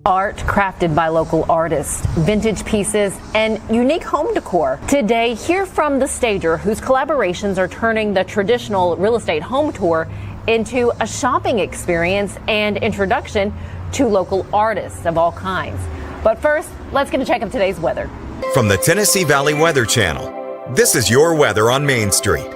Art crafted by local artists, vintage pieces, and unique home decor. Today, hear from the stager whose collaborations are turning the traditional real estate home tour into a shopping experience and introduction to local artists of all kinds. But first, let's get a check of today's weather. From the Tennessee Valley Weather Channel, this is your weather on Main Street.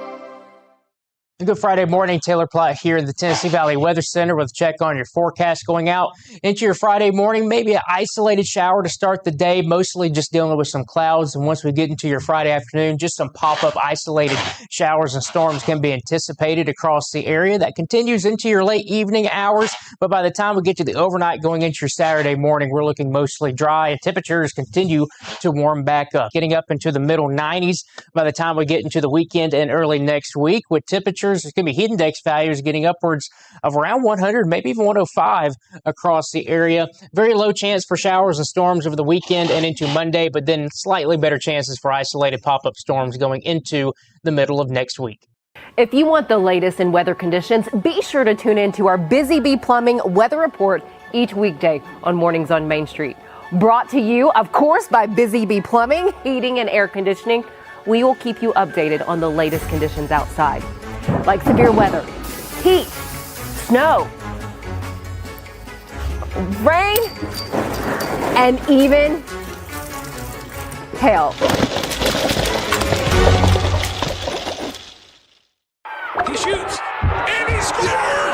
Good Friday morning, Taylor Platt here in the Tennessee Valley Weather Center with a check on your forecast going out into your Friday morning. Maybe an isolated shower to start the day, mostly just dealing with some clouds. And once we get into your Friday afternoon, just some pop-up isolated showers and storms can be anticipated across the area. That continues into your late evening hours. But by the time we get to the overnight going into your Saturday morning, we're looking mostly dry and temperatures continue to warm back up, getting up into the middle 90s by the time we get into the weekend and early next week with temperatures. It's going to be heat index values getting upwards of around 100, maybe even 105 across the area. Very low chance for showers and storms over the weekend and into Monday, but then slightly better chances for isolated pop-up storms going into the middle of next week. If you want the latest in weather conditions, be sure to tune in to our Busy Bee Plumbing weather report each weekday on Mornings on Main Street. Brought to you, of course, by Busy Bee Plumbing, Heating and Air Conditioning. We will keep you updated on the latest conditions outside, like severe weather, heat, snow, rain, and even hail. He shoots, and he scores!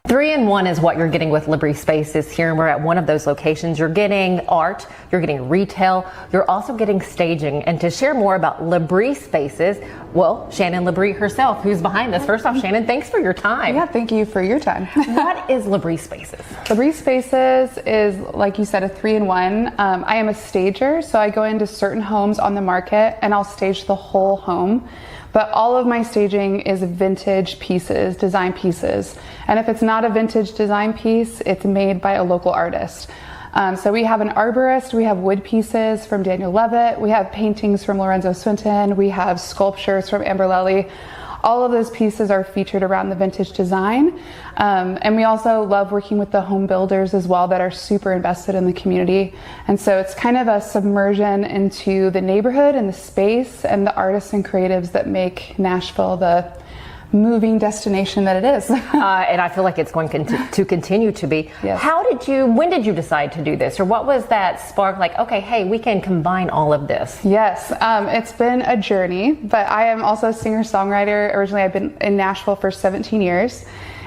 Three-in-one is what you're getting with LaBrie Spaces here, and we're at one of those locations. You're getting art, you're getting retail, you're also getting staging. And to share more about LaBrie Spaces, well, Shannon LaBrie herself, who's behind this. First off, Shannon, thanks for your time. Yeah, thank you for your time. What is LaBrie Spaces? LaBrie Spaces is, like you said, a three-in-one. I am a stager, so I go into certain homes on the market and I'll stage the whole home. But all of my staging is vintage pieces, design pieces. And if it's not a vintage design piece, it's made by a local artist. So we have an arborist, we have wood pieces from Daniel Levitt, we have paintings from Lorenzo Swinton, we have sculptures from Amber Lely. All of those pieces are featured around the vintage design. And we also love working with the home builders as well that are super invested in the community. And so it's kind of a submersion into the neighborhood and the space and the artists and creatives that make Nashville the moving destination that it is. And I feel like it's going to continue to be. Yes. When did you decide to do this? Or what was that spark like, okay, hey, we can combine all of this? Yes, it's been a journey, but I am also a singer-songwriter. Originally, I've been in Nashville for 17 years.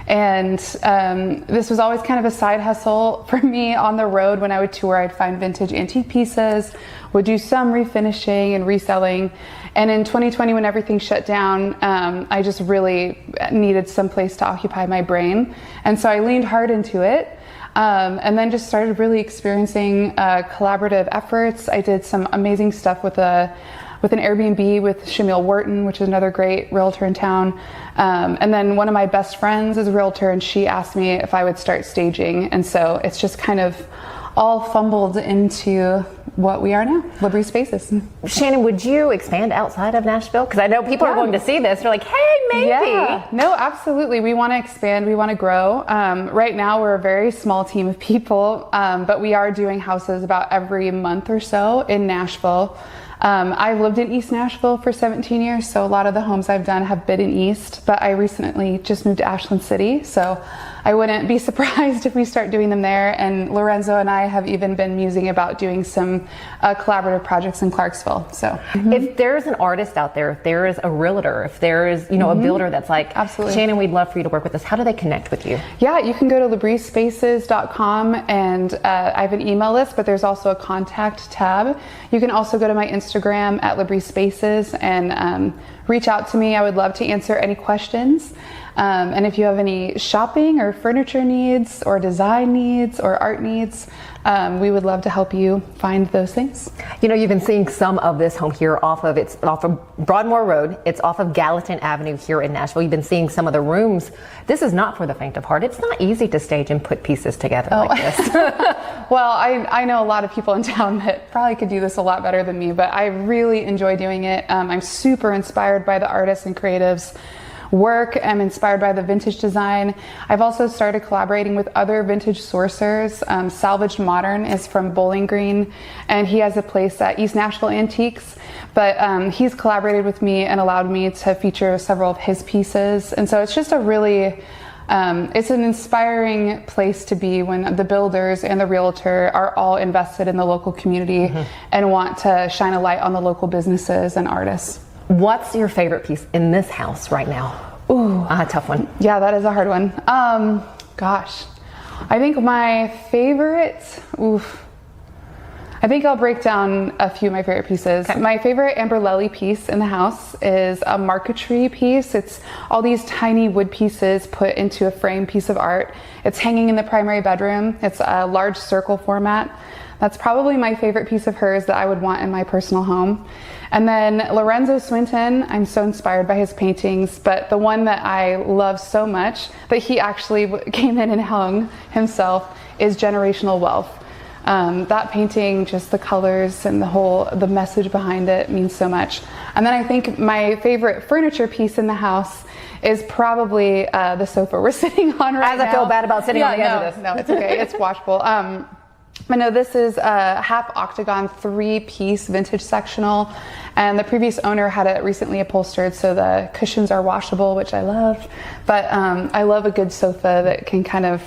And this was always kind of a side hustle for me on the road. When I would tour, I'd find vintage antique pieces, would do some refinishing and reselling. And in 2020, when everything shut down, I just really needed some place to occupy my brain. And so I leaned hard into it. And then just started really experiencing collaborative efforts. I did some amazing stuff with an Airbnb with Shamil Wharton, which is another great realtor in town. And then one of my best friends is a realtor, and she asked me if I would start staging. And so it's just kind of all fumbled into what we are now, LaBrie Spaces. Shannon, would you expand outside of Nashville? Because I know people are going to see this. They're like, hey, maybe. Yeah, no, absolutely. We want to expand. We want to grow. Right now, we're a very small team of people, but we are doing houses about every month or so in Nashville. I've lived in East Nashville for 17 years, so a lot of the homes I've done have been in East, but I recently just moved to Ashland City, so I wouldn't be surprised if we start doing them there. And Lorenzo and I have even been musing about doing some collaborative projects in Clarksville. So if there's an artist out there, if there is a realtor, if there is, a builder that's like, absolutely, Shannon, we'd love for you to work with us, how do they connect with you? Yeah, you can go to LaBrieSpaces.com, and I have an email list, but there's also a contact tab. You can also go to my Instagram at LaBrie Spaces and reach out to me. I would love to answer any questions. And if you have any shopping or furniture needs or design needs or art needs, we would love to help you find those things. You know, you've been seeing some of this home here off of Broadmoor Road. It's off of Gallatin Avenue here in Nashville. You've been seeing some of the rooms. This is not for the faint of heart. It's not easy to stage and put pieces together like this. Well, I know a lot of people in town that probably could do this a lot better than me, but I really enjoy doing it. I'm super inspired by the artists and creatives work. I'm inspired by the vintage design. I've also started collaborating with other vintage sourcers. Salvaged Modern is from Bowling Green, and he has a place at East Nashville Antiques, but he's collaborated with me and allowed me to feature several of his pieces. And so it's just a really it's an inspiring place to be when the builders and the realtor are all invested in the local community and want to shine a light on the local businesses and artists. What's your favorite piece in this house right now? Ooh, tough one. Yeah, that is a hard one. Gosh, I think my favorite, I think I'll break down a few of my favorite pieces. Okay. My favorite Amber Lely piece in the house is a marquetry piece. It's all these tiny wood pieces put into a frame piece of art. It's hanging in the primary bedroom. It's a large circle format. That's probably my favorite piece of hers that I would want in my personal home. And then Lorenzo Swinton, I'm so inspired by his paintings, but the one that I love so much that he actually came in and hung himself is Generational Wealth. That painting, just the colors and the message behind it means so much. And then I think my favorite furniture piece in the house is probably the sofa we're sitting on right now. I feel bad about sitting on the edge of this. No, it's okay. It's washable. I know this is a half octagon 3-piece vintage sectional, and the previous owner had it recently upholstered, so the cushions are washable, which I love. But I love a good sofa that can kind of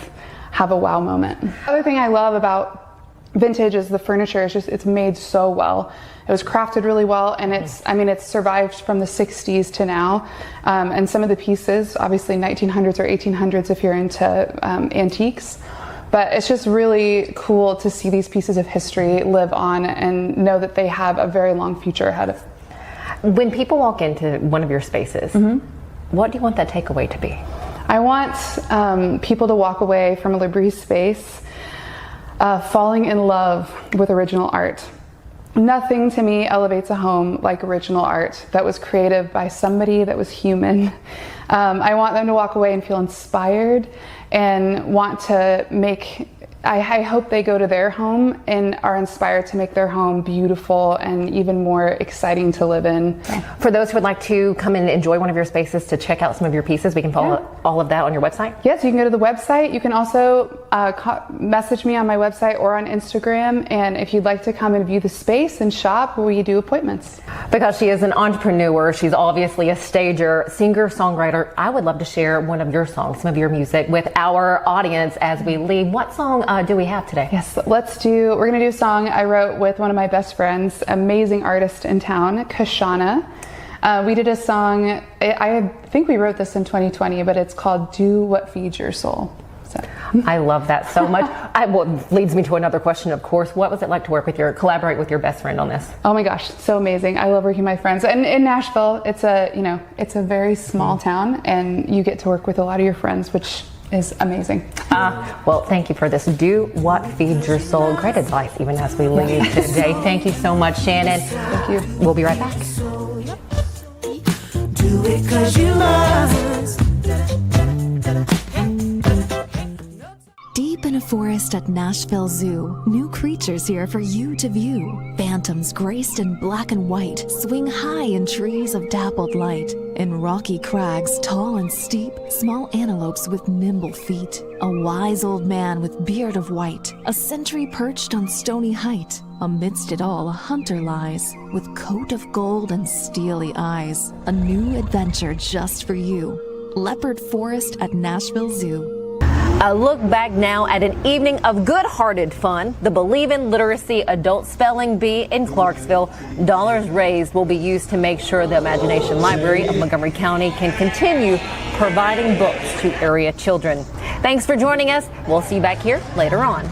have a wow moment. The other thing I love about vintage is the furniture. It's made so well. It was crafted really well, and it's survived from the 60s to now. And some of the pieces, obviously 1900s or 1800s if you're into antiques. But it's just really cool to see these pieces of history live on and know that they have a very long future ahead of them. When people walk into one of your spaces, what do you want that takeaway to be? I want people to walk away from a LaBrie space falling in love with original art. Nothing to me elevates a home like original art that was created by somebody that was human. I want them to walk away and feel inspired and want to make, I hope they go to their home and are inspired to make their home beautiful and even more exciting to live in. For those who would like to come and enjoy one of your spaces to check out some of your pieces, we can follow all of that on your website? Yes, you can go to the website. You can also message me on my website or on Instagram. And if you'd like to come and view the space and shop, we do appointments. Because she is an entrepreneur, she's obviously a stager, singer, songwriter. I would love to share one of your songs, some of your music with our audience as we leave. What song do we have today? Yes, we're going to do a song I wrote with one of my best friends, amazing artist in town, Kashana. We did a song, I think we wrote this in 2020, but it's called Do What Feeds Your Soul. So. I love that so much. Leads me to another question, of course. What was it like to collaborate with your best friend on this? Oh my gosh, so amazing. I love working with my friends. And in Nashville, it's a very small town, and you get to work with a lot of your friends, which is amazing. Well, thank you for this. Do what feeds your soul. Great advice, even as we leave today. Thank you so much, Shannon. Thank you. We'll be right back. Do it 'cause you love us. Deep in a forest at Nashville Zoo, new creatures here for you to view. Phantoms graced in black and white swing high in trees of dappled light. In rocky crags, tall and steep, small antelopes with nimble feet. A wise old man with beard of white, a sentry perched on stony height. Amidst it all, a hunter lies, with coat of gold and steely eyes. A new adventure just for you. Leopard Forest at Nashville Zoo. A look back now at an evening of good-hearted fun. The Believe in Literacy Adult Spelling Bee in Clarksville. Dollars raised will be used to make sure the Imagination Library of Montgomery County can continue providing books to area children. Thanks for joining us. We'll see you back here later on.